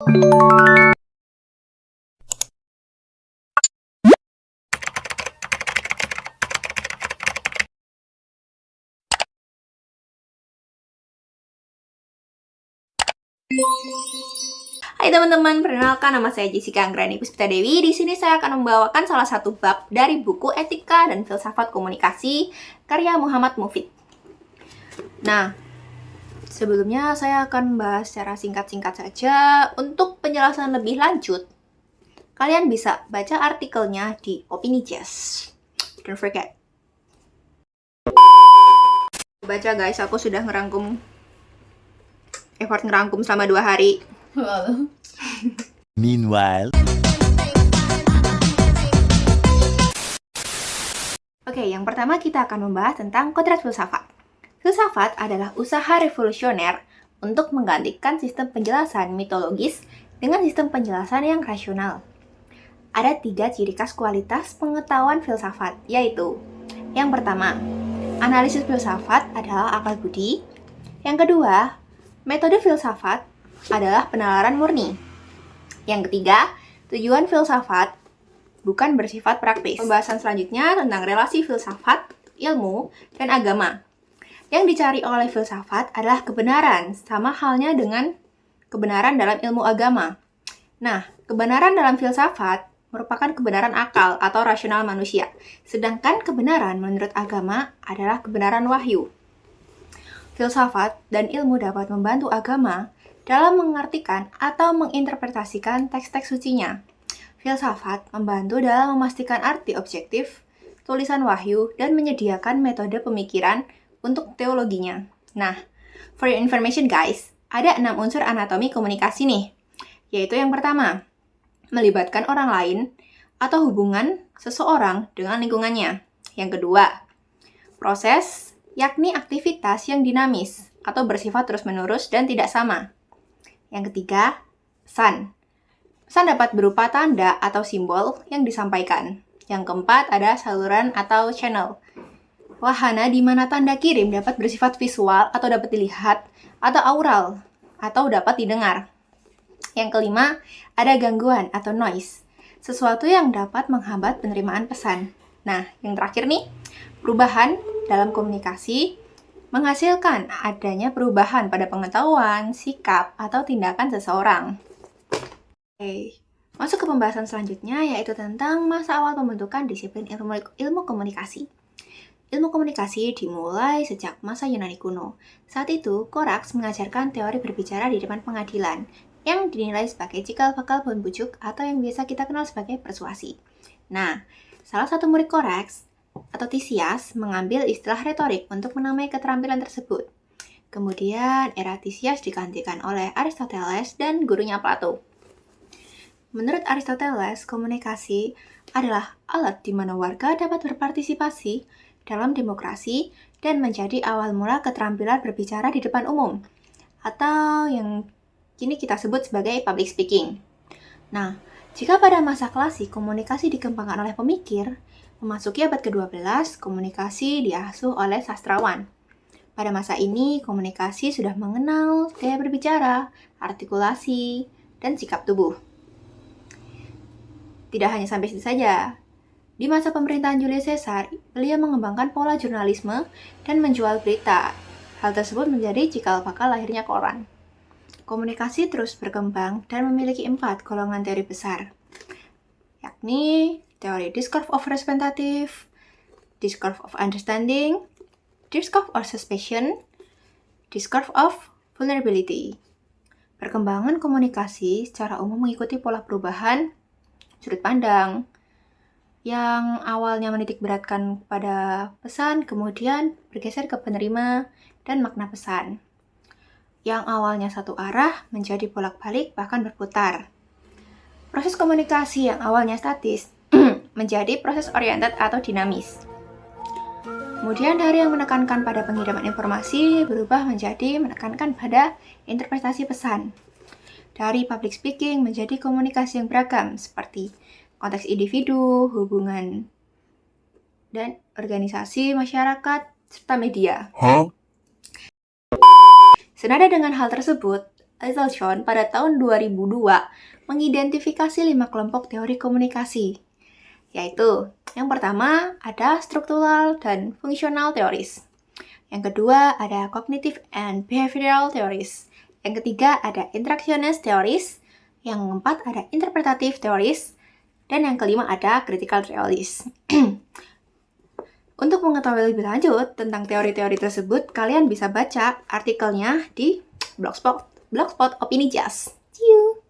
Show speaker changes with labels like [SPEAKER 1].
[SPEAKER 1] Hai teman-teman, perkenalkan nama saya Jessica Anggrani Puspita Dewi. Di sini saya akan membawakan salah satu bab dari buku Etika dan Filsafat Komunikasi karya Muhammad Mufid. Nah, sebelumnya saya akan membahas secara singkat-singkat saja. Untuk penjelasan lebih lanjut, kalian bisa baca artikelnya di Opini Jazz. Don't forget. Baca guys, aku sudah effort ngerangkum selama 2 hari.
[SPEAKER 2] Meanwhile.
[SPEAKER 1] Oke, yang pertama kita akan membahas tentang kodrat filsafat. Filsafat adalah usaha revolusioner untuk menggantikan sistem penjelasan mitologis dengan sistem penjelasan yang rasional. Ada 3 ciri khas kualitas pengetahuan filsafat, yaitu yang pertama, analisis filsafat adalah akal budi. Yang kedua, metode filsafat adalah penalaran murni. Yang ketiga, tujuan filsafat bukan bersifat praktis. Pembahasan selanjutnya tentang relasi filsafat, ilmu, dan agama. Yang dicari oleh filsafat adalah kebenaran, sama halnya dengan kebenaran dalam ilmu agama. Nah, kebenaran dalam filsafat merupakan kebenaran akal atau rasional manusia, sedangkan kebenaran menurut agama adalah kebenaran wahyu. Filsafat dan ilmu dapat membantu agama dalam mengartikan atau menginterpretasikan teks-teks sucinya. Filsafat membantu dalam memastikan arti objektif, tulisan wahyu, dan menyediakan metode pemikiran untuk teologinya. Nah, for your information guys, ada 6 unsur anatomi komunikasi nih. Yaitu yang pertama, melibatkan orang lain atau hubungan seseorang dengan lingkungannya. Yang kedua, proses, yakni aktivitas yang dinamis atau bersifat terus-menerus dan tidak sama. Yang ketiga, pesan. Pesan dapat berupa tanda atau simbol yang disampaikan. Yang keempat, ada saluran atau channel. Wahana di mana tanda kirim dapat bersifat visual atau dapat dilihat, atau aural, atau dapat didengar. Yang kelima, ada gangguan atau noise. Sesuatu yang dapat menghambat penerimaan pesan. Nah, yang terakhir nih, perubahan dalam komunikasi menghasilkan adanya perubahan pada pengetahuan, sikap, atau tindakan seseorang. Oke, masuk ke pembahasan selanjutnya yaitu tentang masa awal pembentukan disiplin ilmu komunikasi. Ilmu komunikasi dimulai sejak masa Yunani kuno. Saat itu, Koraks mengajarkan teori berbicara di depan pengadilan yang dinilai sebagai cikal bakal pembujuk atau yang biasa kita kenal sebagai persuasi. Nah, salah satu murid Koraks atau Tisias mengambil istilah retorik untuk menamai keterampilan tersebut. Kemudian era Tisias digantikan oleh Aristoteles dan gurunya Plato. Menurut Aristoteles, komunikasi adalah alat di mana warga dapat berpartisipasi dalam demokrasi dan menjadi awal mula keterampilan berbicara di depan umum, atau yang kini kita sebut sebagai public speaking. Nah, jika pada masa klasik komunikasi dikembangkan oleh pemikir, memasuki abad ke-12, komunikasi diasuh oleh sastrawan. Pada masa ini, komunikasi sudah mengenal gaya berbicara, artikulasi, dan sikap tubuh. Tidak hanya sampai situ saja. Di masa pemerintahan Julius Caesar, beliau mengembangkan pola jurnalisme dan menjual berita. Hal tersebut menjadi cikal bakal lahirnya koran. Komunikasi terus berkembang dan memiliki 4 golongan teori besar, yakni teori discourse of representative, discourse of understanding, discourse of suspicion, discourse of vulnerability. Perkembangan komunikasi secara umum mengikuti pola perubahan sudut pandang yang awalnya menitik beratkan pada pesan, kemudian bergeser ke penerima dan makna pesan. Yang awalnya satu arah menjadi bolak-balik bahkan berputar. Proses komunikasi yang awalnya statis menjadi proses oriented atau dinamis. Kemudian dari yang menekankan pada pengiriman informasi berubah menjadi menekankan pada interpretasi pesan. Dari public speaking menjadi komunikasi yang beragam seperti konteks individu, hubungan, dan organisasi, masyarakat, serta media. Senada dengan hal tersebut, Eselson pada tahun 2002 mengidentifikasi 5 kelompok teori komunikasi, yaitu yang pertama ada structural dan functional theories. Yang kedua ada cognitive and behavioral theories. Yang ketiga ada interactionist theories. Yang keempat ada interpretative theories. Dan yang kelima ada critical theories. Untuk mengetahui lebih lanjut tentang teori-teori tersebut, kalian bisa baca artikelnya di Blogspot Opini Jazz. See you!